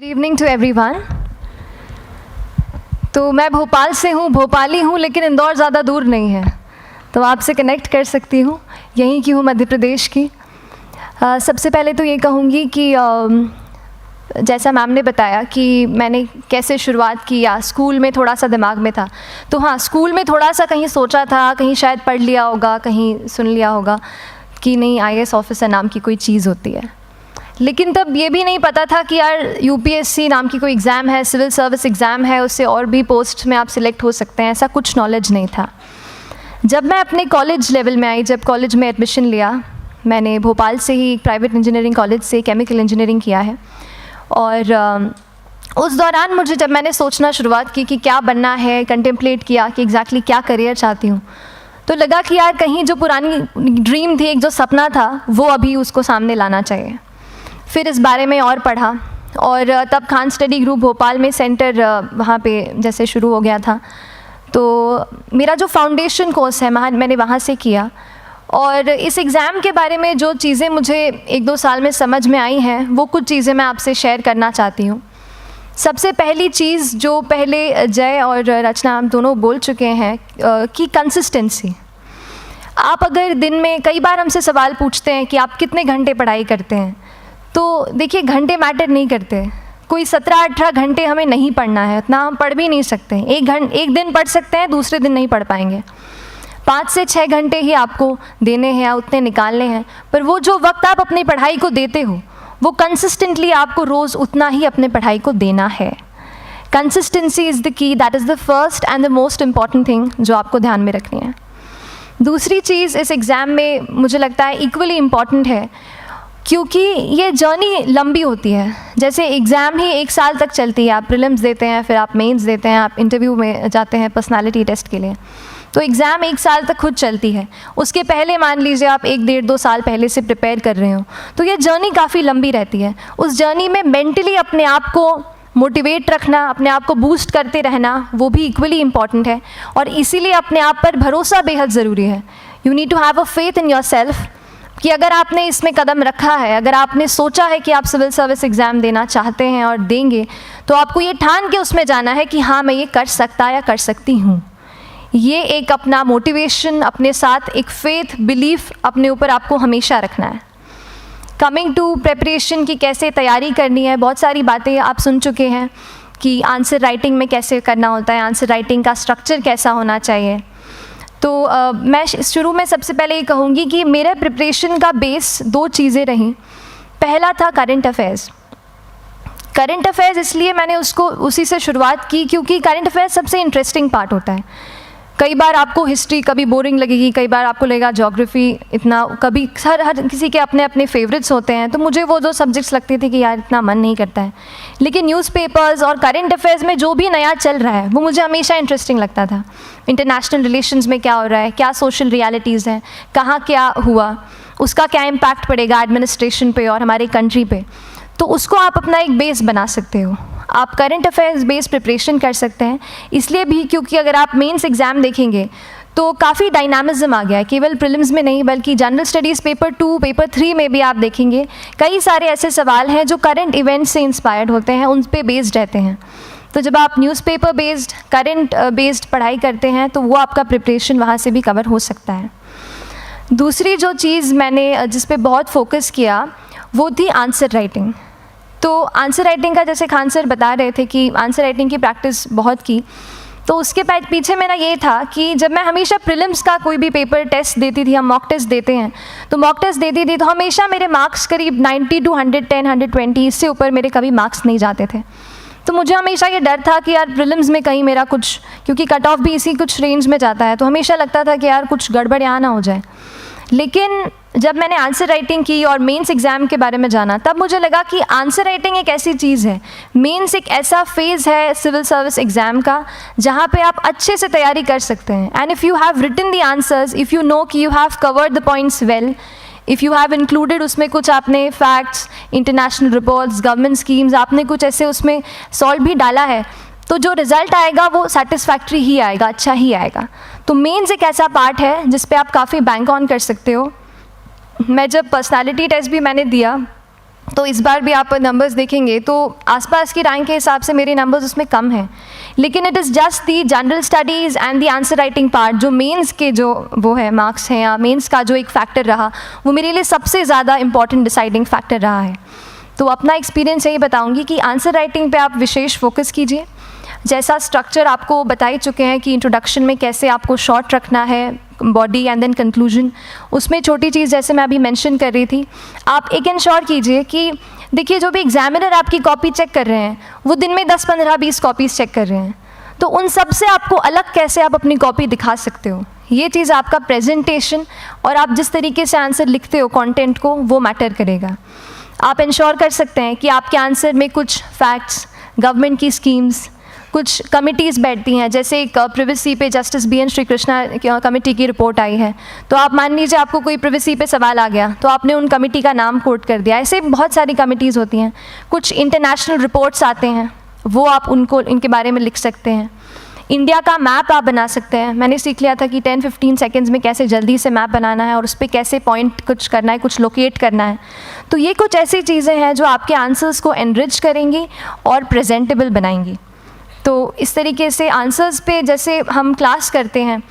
Evening to everyone. तो मैं भोपाल से हूँ, भोपाली हूँ, लेकिन इंदौर ज़्यादा दूर नहीं है, तो आपसे कनेक्ट कर सकती हूँ। यहीं की हूँ, मध्य प्रदेश की। सबसे पहले तो ये कहूँगी कि जैसा मैम ने बताया कि मैंने कैसे शुरुआत की, या स्कूल में थोड़ा सा दिमाग में था। तो हाँ, स्कूल में थोड़ा सा कहीं सोचा था, कहीं शायद पढ़ लिया होगा, कहीं सुन लिया होगा कि नहीं IAS ऑफिसर नाम की कोई चीज़ होती है। लेकिन तब ये भी नहीं पता था कि यार UPSC नाम की कोई एग्ज़ाम है, सिविल सर्विस एग्ज़ाम है, उससे और भी पोस्ट में आप सिलेक्ट हो सकते हैं, ऐसा कुछ नॉलेज नहीं था। जब मैं अपने कॉलेज लेवल में आई, जब कॉलेज में एडमिशन लिया, मैंने भोपाल से ही प्राइवेट इंजीनियरिंग कॉलेज से केमिकल इंजीनियरिंग किया है। और उस दौरान मुझे जब मैंने सोचना शुरुआत की कि क्या बनना है, कंटेम्पलेट किया कि एग्जैक्टली क्या करियर चाहती हूँ, तो लगा कि यार कहीं जो पुरानी ड्रीम थी, एक जो सपना था, वो अभी उसको सामने लाना चाहिए। फिर इस बारे में और पढ़ा, और तब खान स्टडी ग्रुप भोपाल में सेंटर वहाँ पे जैसे शुरू हो गया था, तो मेरा जो फाउंडेशन कोर्स है मैंने वहाँ से किया। और इस एग्ज़ाम के बारे में जो चीज़ें मुझे 1-2 साल में समझ में आई हैं, वो कुछ चीज़ें मैं आपसे शेयर करना चाहती हूँ। सबसे पहली चीज़ जो पहले जय और रचना हम दोनों बोल चुके हैं कि कंसिस्टेंसी। आप अगर दिन में, कई बार हमसे सवाल पूछते हैं कि आप कितने घंटे पढ़ाई करते हैं, तो देखिए घंटे मैटर नहीं करते। कोई 17-18 घंटे हमें नहीं पढ़ना है, उतना हम पढ़ भी नहीं सकते। एक दिन पढ़ सकते हैं, दूसरे दिन नहीं पढ़ पाएंगे। 5 से 6 घंटे ही आपको देने हैं या उतने निकालने हैं, पर वो जो वक्त आप अपनी पढ़ाई को देते हो, वो कंसिस्टेंटली आपको रोज़ उतना ही अपने पढ़ाई को देना है। Consistency is the key, that is the first and the most important thing जो आपको ध्यान में रखनी है। दूसरी चीज़ इस एग्ज़ाम में मुझे लगता है इक्वली इम्पॉर्टेंट है, क्योंकि ये जर्नी लंबी होती है। जैसे एग्ज़ाम ही 1 साल तक चलती है, आप प्रीलिम्स देते हैं, फिर आप मेंस देते हैं, आप इंटरव्यू में जाते हैं पर्सनालिटी टेस्ट के लिए, तो एग्ज़ाम 1 साल तक खुद चलती है। उसके पहले मान लीजिए आप 1-1.5-2 साल पहले से प्रिपेयर कर रहे हो, तो ये जर्नी काफ़ी लंबी रहती है। उस जर्नी में मेंटली अपने आप को मोटिवेट रखना, अपने आप को बूस्ट करते रहना, वो भी इक्वली इम्पॉर्टेंट है। और इसीलिए अपने आप पर भरोसा बेहद ज़रूरी है। You need to have a faith in yourself कि अगर आपने इसमें कदम रखा है, अगर आपने सोचा है कि आप सिविल सर्विस एग्ज़ाम देना चाहते हैं और देंगे, तो आपको ये ठान के उसमें जाना है कि हाँ, मैं ये कर सकता या कर सकती हूँ। ये एक अपना मोटिवेशन, अपने साथ एक फेथ, बिलीफ अपने ऊपर आपको हमेशा रखना है। कमिंग टू प्रेपरेशन की कैसे तैयारी करनी है, बहुत सारी बातें आप सुन चुके हैं कि आंसर राइटिंग में कैसे करना होता है, आंसर राइटिंग का स्ट्रक्चर कैसा होना चाहिए। तो मैं शुरू में सबसे पहले ये कहूँगी कि मेरे प्रिपरेशन का बेस 2 चीज़ें रहीं। पहला था करंट अफेयर्स। करंट अफेयर्स इसलिए मैंने उसको उसी से शुरुआत की क्योंकि करंट अफेयर्स सबसे इंटरेस्टिंग पार्ट होता है। कई बार आपको हिस्ट्री कभी बोरिंग लगेगी, कई बार आपको लगेगा ज्योग्राफी इतना, कभी हर किसी के अपने अपने फेवरेट्स होते हैं। तो मुझे वो 2 सब्जेक्ट्स लगते थे कि यार इतना मन नहीं करता है, लेकिन न्यूज़पेपर्स और करंट अफेयर्स में जो भी नया चल रहा है वो मुझे हमेशा इंटरेस्टिंग लगता था। इंटरनेशनल रिलेशंस में क्या हो रहा है, क्या सोशल रियलिटीज़ हैं, कहाँ क्या हुआ, उसका क्या इम्पैक्ट पड़ेगा एडमिनिस्ट्रेशन पे और हमारी कंट्री पे, तो उसको आप अपना एक बेस बना सकते हो। आप करंट अफेयर्स बेस्ड प्रिपरेशन कर सकते हैं, इसलिए भी क्योंकि अगर आप मेंस एग्ज़ाम देखेंगे तो काफ़ी डायनामिज्म आ गया है, केवल प्रीलिम्स में नहीं बल्कि जनरल स्टडीज़ पेपर 2, पेपर 3 में भी आप देखेंगे कई सारे ऐसे सवाल हैं जो करंट इवेंट्स से इंस्पायर्ड होते हैं, उन पे बेस्ड रहते हैं। तो जब आप न्यूज़पेपर बेस्ड, करंट बेस्ड पढ़ाई करते हैं तो वो आपका प्रिपरेशन वहाँ से भी कवर हो सकता है। दूसरी जो चीज़ मैंने जिस पे बहुत फोकस किया वो थी आंसर राइटिंग। तो आंसर राइटिंग का, जैसे खान सर बता रहे थे कि आंसर राइटिंग की प्रैक्टिस बहुत की, तो उसके पीछे मेरा ये था कि जब मैं हमेशा प्रीलिम्स का कोई भी पेपर टेस्ट देती थी, हम मॉक टेस्ट देते हैं, तो मॉक टेस्ट देती थी तो हमेशा मेरे मार्क्स करीब 90 to 110, 120, इससे ऊपर मेरे कभी मार्क्स नहीं जाते थे। तो मुझे हमेशा ये डर था कि यार प्रीलिम्स में कहीं मेरा कुछ, क्योंकि कट ऑफ भी इसी कुछ रेंज में जाता है, तो हमेशा लगता था कि यार कुछ गड़बड़ यहाँ ना हो जाए। लेकिन जब मैंने आंसर राइटिंग की और मेंस एग्ज़ाम के बारे में जाना, तब मुझे लगा कि आंसर राइटिंग एक ऐसी चीज़ है, मेंस एक ऐसा फेज़ है सिविल सर्विस एग्ज़ाम का जहाँ पे आप अच्छे से तैयारी कर सकते हैं। And if you have written the answers, if you know कि you have covered the points well, if you have included उसमें कुछ आपने facts, international reports, government schemes, आपने कुछ ऐसे उसमें सॉल्व भी डाला है, तो जो रिज़ल्ट आएगा वो सेटिस्फैक्ट्री ही आएगा, अच्छा ही आएगा। तो मेंस एक ऐसा पार्ट है जिस पे आप काफ़ी बैंक ऑन कर सकते हो। मैं जब पर्सनालिटी टेस्ट भी मैंने दिया तो इस बार भी आप नंबर्स देखेंगे तो आसपास की रैंक के हिसाब से मेरे नंबर्स उसमें कम हैं, लेकिन it is just the general studies and the answer writing part, जो मेंस के जो वो है मार्क्स हैं या मेंस का जो एक फैक्टर रहा, वो मेरे लिए सबसे ज़्यादा इंपॉर्टेंट डिसाइडिंग फैक्टर रहा है। तो अपना एक्सपीरियंस यही बताऊंगी कि आंसर राइटिंग पे आप विशेष फोकस कीजिए। जैसा स्ट्रक्चर आपको बता ही चुके हैं कि इंट्रोडक्शन में कैसे आपको शॉर्ट रखना है, बॉडी एंड देन कंक्लूजन, उसमें छोटी चीज़ जैसे मैं अभी मेंशन कर रही थी, आप एक इंश्योर कीजिए कि देखिए जो भी एग्जामिनर आपकी कॉपी चेक कर रहे हैं वो दिन में 10, 15, 20 कॉपीज़ चेक कर रहे हैं, तो उन सब से आपको अलग कैसे आप अपनी कॉपी दिखा सकते हो, ये चीज़ आपका प्रेजेंटेशन और आप जिस तरीके से आंसर लिखते हो कंटेंट को, वो मैटर करेगा। आप इंश्योर कर सकते हैं कि आपके आंसर में कुछ फैक्ट्स, गवर्नमेंट की स्कीम्स, कुछ कमिटीज़ बैठती हैं, जैसे एक प्रिवेसी पे justice BN Shri Krishna committee की रिपोर्ट आई है, तो आप मान लीजिए आपको कोई प्रिवेसी पे सवाल आ गया तो आपने उन कमेटी का नाम कोट कर दिया। ऐसे बहुत सारी कमिटीज़ होती हैं। कुछ इंटरनेशनल रिपोर्ट्स आते हैं, वो आप उनको इनके बारे में लिख सकते हैं। इंडिया का मैप आप बना सकते हैं। मैंने सीख लिया था कि 10-15 सेकेंड्स में कैसे जल्दी से मैप बनाना है और उस पर कैसे पॉइंट कुछ करना है, कुछ लोकेट करना है। तो ये कुछ ऐसी चीज़ें हैं जो आपके आंसर्स को एनरिच करेंगी और प्रेजेंटेबल बनाएंगी। तो इस तरीके से आंसर्स पे जैसे हम क्लास करते हैं,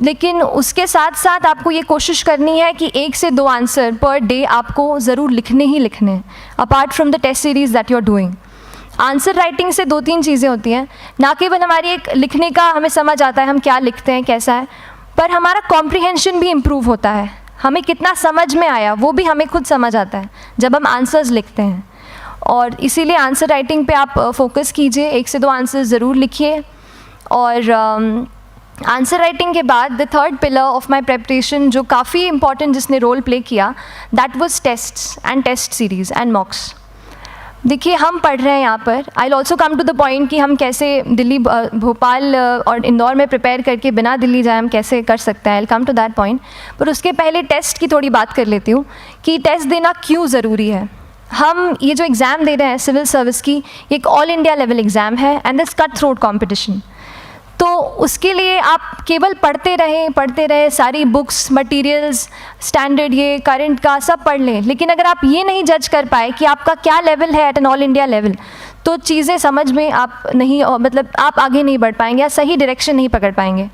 लेकिन उसके साथ साथ आपको ये कोशिश करनी है कि 1 से 2 आंसर पर डे आपको ज़रूर लिखने ही लिखने हैं, apart from the test series that you are doing. Answer writing से 2-3 चीज़ें होती हैं, ना केवल हमारी एक लिखने का हमें समझ आता है हम क्या लिखते हैं कैसा है, पर हमारा कॉम्प्रिहेंशन भी इम्प्रूव होता है। हमें कितना समझ में आया वो भी हमें खुद समझ आता है जब हम आंसर्स लिखते हैं। और इसीलिए आंसर राइटिंग पे आप फोकस कीजिए, 1 से 2 आंसर ज़रूर लिखिए। और आंसर राइटिंग के बाद the third pillar of my preparation जो काफ़ी इंपॉर्टेंट जिसने रोल प्ले किया, that was tests and test series and mocks. देखिए हम पढ़ रहे हैं यहाँ पर, I will also come to the point कि हम कैसे दिल्ली, भोपाल और इंदौर में प्रिपेयर करके बिना दिल्ली जाए हम कैसे कर सकते हैं, I will come to that point. पर उसके पहले टेस्ट की थोड़ी बात कर लेती हूँ कि टेस्ट देना क्यों ज़रूरी है। हम ये जो एग्ज़ाम दे रहे हैं सिविल सर्विस की, ये एक ऑल इंडिया लेवल एग्ज़ाम है and this cut throat competition. तो उसके लिए आप केवल पढ़ते रहें, सारी बुक्स, मटेरियल्स, स्टैंडर्ड ये करंट का सब पढ़ लें, लेकिन अगर आप ये नहीं जज कर पाए कि आपका क्या लेवल है at an all India level, तो चीज़ें समझ में आप नहीं, मतलब आप आगे नहीं बढ़ पाएंगे या सही डायरेक्शन नहीं पकड़ पाएंगे।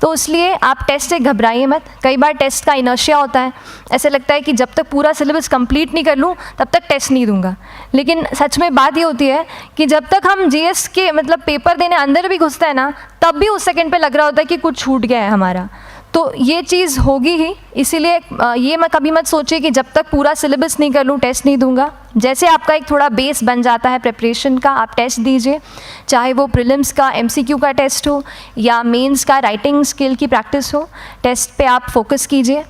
तो इसलिए आप टेस्ट से घबराइए मत। कई बार टेस्ट का इनर्शिया होता है, ऐसे लगता है कि जब तक पूरा सिलेबस कंप्लीट नहीं कर लूँ तब तक टेस्ट नहीं दूंगा, लेकिन सच में बात ये होती है कि जब तक हम GS के मतलब पेपर देने अंदर भी घुसते हैं ना, तब भी उस सेकंड पे लग रहा होता है कि कुछ छूट गया है हमारा। तो ये चीज़ होगी ही, इसीलिए ये मैं कभी मत सोचिए कि जब तक पूरा सिलेबस नहीं कर लूँ टेस्ट नहीं दूंगा। जैसे आपका एक थोड़ा बेस बन जाता है प्रिपरेशन का, आप टेस्ट दीजिए, चाहे वो प्रीलिम्स का MCQ का टेस्ट हो या मेंस का राइटिंग स्किल की प्रैक्टिस हो, टेस्ट पे आप फोकस कीजिए।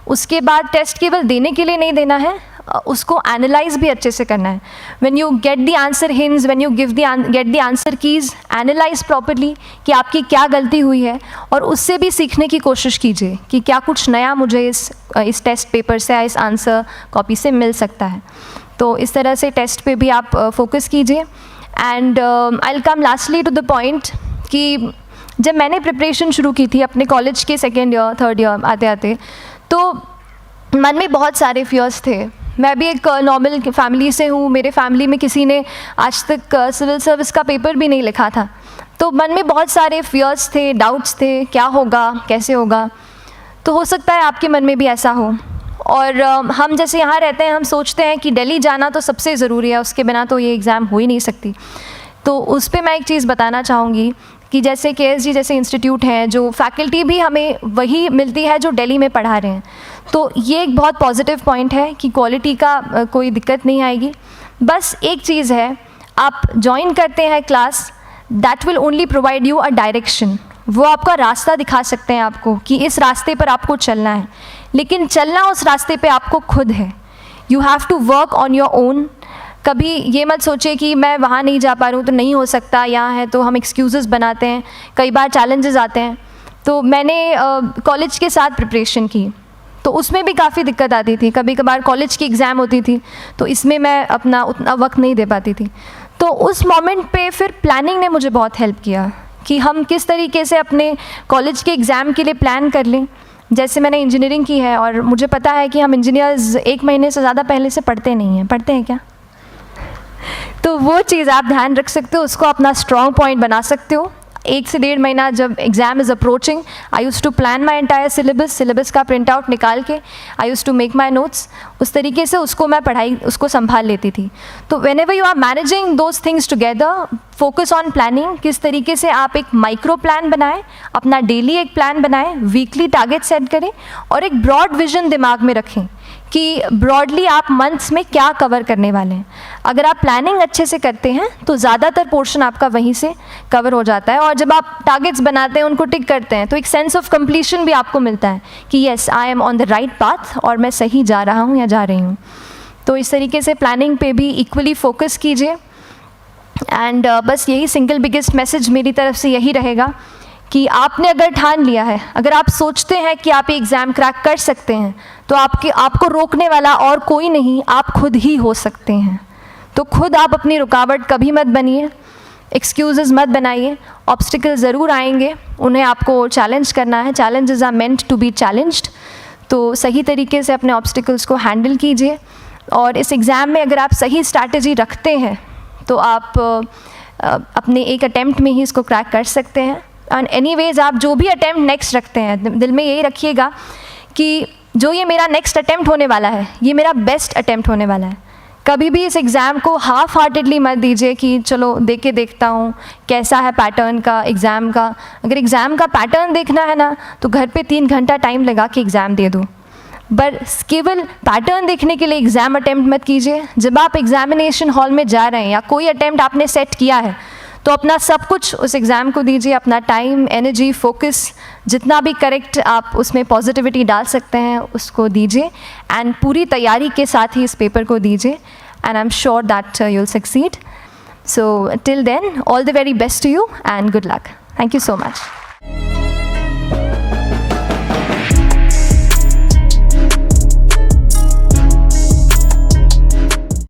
उसके बाद टेस्ट केवल देने के लिए नहीं देना है, उसको एनालाइज भी अच्छे से करना है। When you get the answer hints, when you get the answer keys, analyse properly कि आपकी क्या गलती हुई है और उससे भी सीखने की कोशिश कीजिए कि क्या कुछ नया मुझे इस टेस्ट पेपर से या इस आंसर कॉपी से मिल सकता है। तो इस तरह से टेस्ट पे भी आप फोकस कीजिए। And I will come lastly to the point कि जब मैंने प्रिपरेशन शुरू की थी अपने कॉलेज के 2nd ईयर 3rd ईयर आते आते, तो मन में बहुत सारे फियर्स थे। मैं भी एक नॉर्मल फैमिली से हूँ, मेरे फैमिली में किसी ने आज तक सिविल सर्विस का पेपर भी नहीं लिखा था, तो मन में बहुत सारे फियर्स थे, डाउट्स थे, क्या होगा, कैसे होगा। तो हो सकता है आपके मन में भी ऐसा हो। और हम जैसे यहाँ रहते हैं, हम सोचते हैं कि दिल्ली जाना तो सबसे ज़रूरी है, उसके बिना तो ये एग्ज़ाम हो ही नहीं सकती। तो उस पर मैं एक चीज़ बताना चाहूँगी कि जैसे KSG जैसे इंस्टीट्यूट हैं, जो फैकल्टी भी हमें वही मिलती है जो दिल्ली में पढ़ा रहे हैं, तो ये एक बहुत पॉजिटिव पॉइंट है कि क्वालिटी का कोई दिक्कत नहीं आएगी। बस एक चीज़ है, आप ज्वाइन करते हैं class, that will only provide you a direction. वो आपका रास्ता दिखा सकते हैं आपको कि इस रास्ते पर आपको चलना है, लेकिन चलना उस रास्ते पे आपको खुद है। You have to work on your own. कभी ये मत सोचिए कि मैं वहाँ नहीं जा पा रहा हूँ तो नहीं हो सकता, यहाँ है, तो हम एक्सक्यूज़ेस बनाते हैं। कई बार चैलेंजेस आते हैं। तो मैंने कॉलेज के साथ प्रिपरेशन की, तो उसमें भी काफ़ी दिक्कत आती थी। कभी कभार कॉलेज की एग्ज़ाम होती थी तो इसमें मैं अपना उतना वक्त नहीं दे पाती थी। तो उस मोमेंट पे फिर प्लानिंग ने मुझे बहुत हेल्प किया कि हम किस तरीके से अपने कॉलेज के एग्ज़ाम के लिए प्लान कर लें। जैसे मैंने इंजीनियरिंग की है और मुझे पता है कि हम इंजीनियर्स 1 महीने से ज़्यादा पहले से पढ़ते नहीं हैं। पढ़ते हैं क्या? तो वो चीज़ आप ध्यान रख सकते हो, उसको अपना स्ट्रॉन्ग पॉइंट बना सकते हो। 1 से 1.5 महीना जब exam is approaching, I use to plan my entire syllabus का प्रिंट आउट निकाल के I use to make my notes, उस तरीके से उसको मैं उसको संभाल लेती थी। तो whenever you are managing those things together, focus on planning, किस तरीके से आप एक माइक्रो प्लान बनाएं, अपना डेली एक प्लान बनाएं, वीकली टारगेट सेट करें और एक ब्रॉड विजन दिमाग में रखें कि ब्रॉडली आप मंथ्स में क्या कवर करने वाले हैं। अगर आप प्लानिंग अच्छे से करते हैं तो ज़्यादातर पोर्शन आपका वहीं से कवर हो जाता है, और जब आप टारगेट्स बनाते हैं, उनको टिक करते हैं, तो एक सेंस ऑफ कंप्लीशन भी आपको मिलता है कि yes I am on the right path और मैं सही जा रहा हूँ या जा रही हूँ। तो इस तरीके से प्लानिंग पे भी इक्वली फोकस कीजिए। एंड बस यही सिंगल बिगेस्ट मैसेज मेरी तरफ से यही रहेगा कि आपने अगर ठान लिया है, अगर आप सोचते हैं कि आप एग्ज़ाम क्रैक कर सकते हैं, तो आपको रोकने वाला और कोई नहीं, आप खुद ही हो सकते हैं। तो खुद आप अपनी रुकावट कभी मत बनिए, एक्सक्यूज़ेस मत बनाइए। ऑब्स्टिकल ज़रूर आएंगे, उन्हें आपको चैलेंज करना है। Challenges are meant to be challenged. तो सही तरीके से अपने ऑब्स्टिकल्स को हैंडल कीजिए, और इस एग्ज़ाम में अगर आप सही स्ट्रैटेजी रखते हैं तो आप अपने एक अटैम्प्ट में ही इसको क्रैक कर सकते हैं। एंड एनीवेज आप जो भी अटैम्प्ट नेक्स्ट रखते हैं, दिल में यही रखिएगा कि जो ये मेरा नेक्स्ट अटैम्प्ट होने वाला है, ये मेरा बेस्ट अटैम्प्ट होने वाला है। कभी भी इस एग्ज़ाम को हाफ हार्टेडली मत दीजिए कि चलो दे के देखता हूँ कैसा है पैटर्न का एग्ज़ाम का। अगर एग्ज़ाम का पैटर्न देखना है ना, तो घर पे 3 घंटा टाइम लगा के एग्ज़ाम दे दो, बस केवल पैटर्न देखने के लिए एग्ज़ाम अटैम्प्ट मत कीजिए। जब आप एग्जामिनेशन हॉल में जा रहे हैं या कोई अटैम्प्ट आपने सेट किया है, तो अपना सब कुछ उस एग्ज़ाम को दीजिए, अपना टाइम, एनर्जी, फोकस, जितना भी करेक्ट आप उसमें पॉजिटिविटी डाल सकते हैं उसको दीजिए, एंड पूरी तैयारी के साथ ही इस पेपर को दीजिए, and I am sure that you will succeed. So till then, all the very best to you and good luck. Thank you so much.